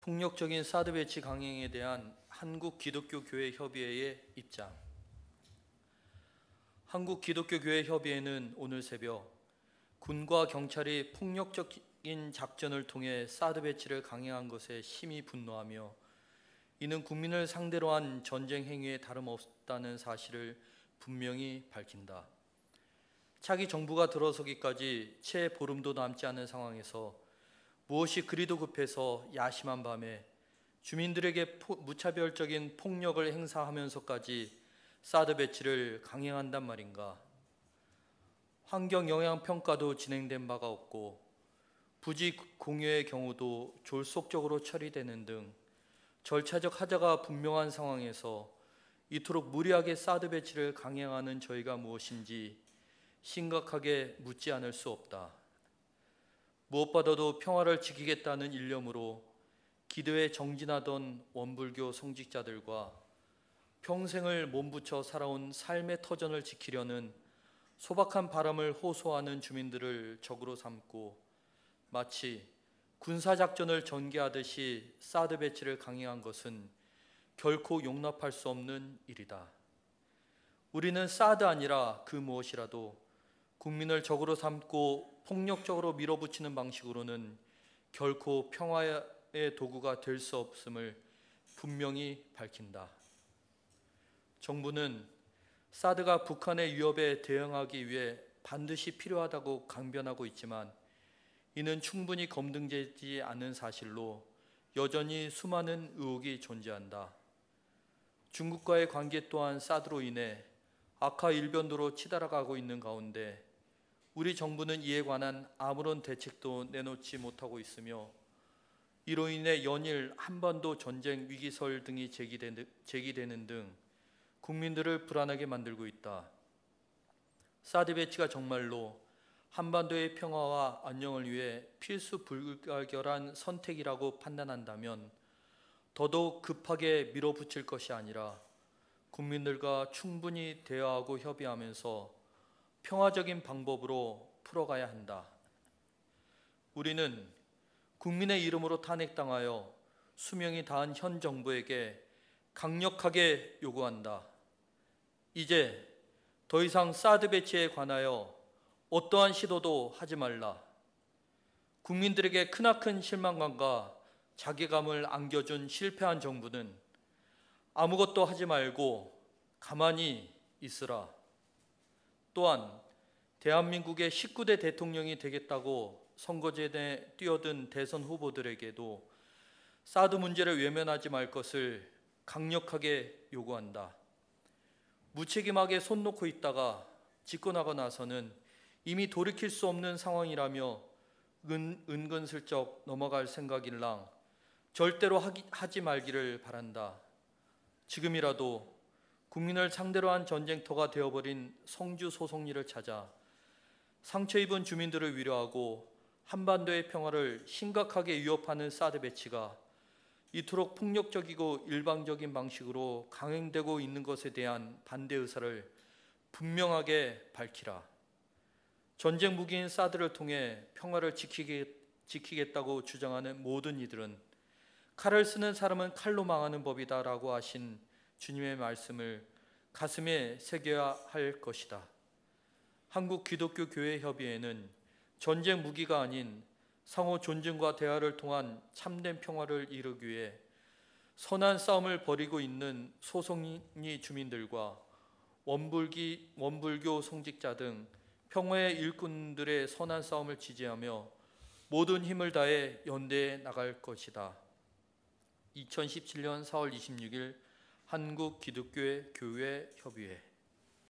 폭력적인 사드 배치 강행에 대한 한국기독교교회협의회의 입장. 한국기독교교회협의회는 오늘 새벽 군과 경찰이 폭력적인 작전을 통해 사드 배치를 강행한 것에 심히 분노하며 이는 국민을 상대로 한 전쟁 행위에 다름없다는 사실을 분명히 밝힌다. 차기 정부가 들어서기까지 채 보름도 남지 않은 상황에서 무엇이 그리도 급해서 야심한 밤에 주민들에게 무차별적인 폭력을 행사하면서까지 사드 배치를 강행한단 말인가. 환경영향평가도 진행된 바가 없고 부지 공유의 경우도 졸속적으로 처리되는 등 절차적 하자가 분명한 상황에서 이토록 무리하게 사드 배치를 강행하는 저희가 무엇인지 심각하게 묻지 않을 수 없다. 무엇보다도 평화를 지키겠다는 일념으로 기도에 정진하던 원불교 성직자들과 평생을 몸부쳐 살아온 삶의 터전을 지키려는 소박한 바람을 호소하는 주민들을 적으로 삼고 마치 군사작전을 전개하듯이 사드 배치를 강행한 것은 결코 용납할 수 없는 일이다. 우리는 사드 아니라 그 무엇이라도 국민을 적으로 삼고 폭력적으로 밀어붙이는 방식으로는 결코 평화의 도구가 될 수 없음을 분명히 밝힌다. 정부는 사드가 북한의 위협에 대응하기 위해 반드시 필요하다고 강변하고 있지만 이는 충분히 검증되지 않은 사실로 여전히 수많은 의혹이 존재한다. 중국과의 관계 또한 사드로 인해 악화 일변도로 치달아가고 있는 가운데 우리 정부는 이에 관한 아무런 대책도 내놓지 못하고 있으며 이로 인해 연일 한반도 전쟁 위기설 등이 제기되는 등 국민들을 불안하게 만들고 있다. 사드 배치가 정말로 한반도의 평화와 안녕을 위해 필수 불가결한 선택이라고 판단한다면 더더욱 급하게 밀어붙일 것이 아니라 국민들과 충분히 대화하고 협의하면서 평화적인 방법으로 풀어가야 한다. 우리는 국민의 이름으로 탄핵당하여 수명이 다한 현 정부에게 강력하게 요구한다. 이제 더 이상 사드 배치에 관하여 어떠한 시도도 하지 말라. 국민들에게 크나큰 실망감과 자괴감을 안겨준 실패한 정부는 아무것도 하지 말고 가만히 있으라. 또한 대한민국의 19대 대통령이 되겠다고 선거제에 뛰어든 대선 후보들에게도 사드 문제를 외면하지 말 것을 강력하게 요구한다. 무책임하게 손 놓고 있다가 집권하고 나서는 이미 돌이킬 수 없는 상황이라며 은근슬쩍 넘어갈 생각일랑 절대로 하지 말기를 바란다. 지금이라도 국민을 상대로 한 전쟁터가 되어버린 성주 소송리를 찾아 상처 입은 주민들을 위로하고 한반도의 평화를 심각하게 위협하는 사드 배치가 이토록 폭력적이고 일방적인 방식으로 강행되고 있는 것에 대한 반대 의사를 분명하게 밝히라. 전쟁 무기인 사드를 통해 평화를 지키겠다고 주장하는 모든 이들은 칼을 쓰는 사람은 칼로 망하는 법이다라고 하신 주님의 말씀을 가슴에 새겨야 할 것이다. 한국기독교교회협의회는 전쟁 무기가 아닌 상호 존중과 대화를 통한 참된 평화를 이루기 위해 선한 싸움을 벌이고 있는 소송리 주민들과 원불교 성직자 등 평화의 일꾼들의 선한 싸움을 지지하며 모든 힘을 다해 연대해 나갈 것이다. 2017년 4월 26일 한국기독교회 교회협의회.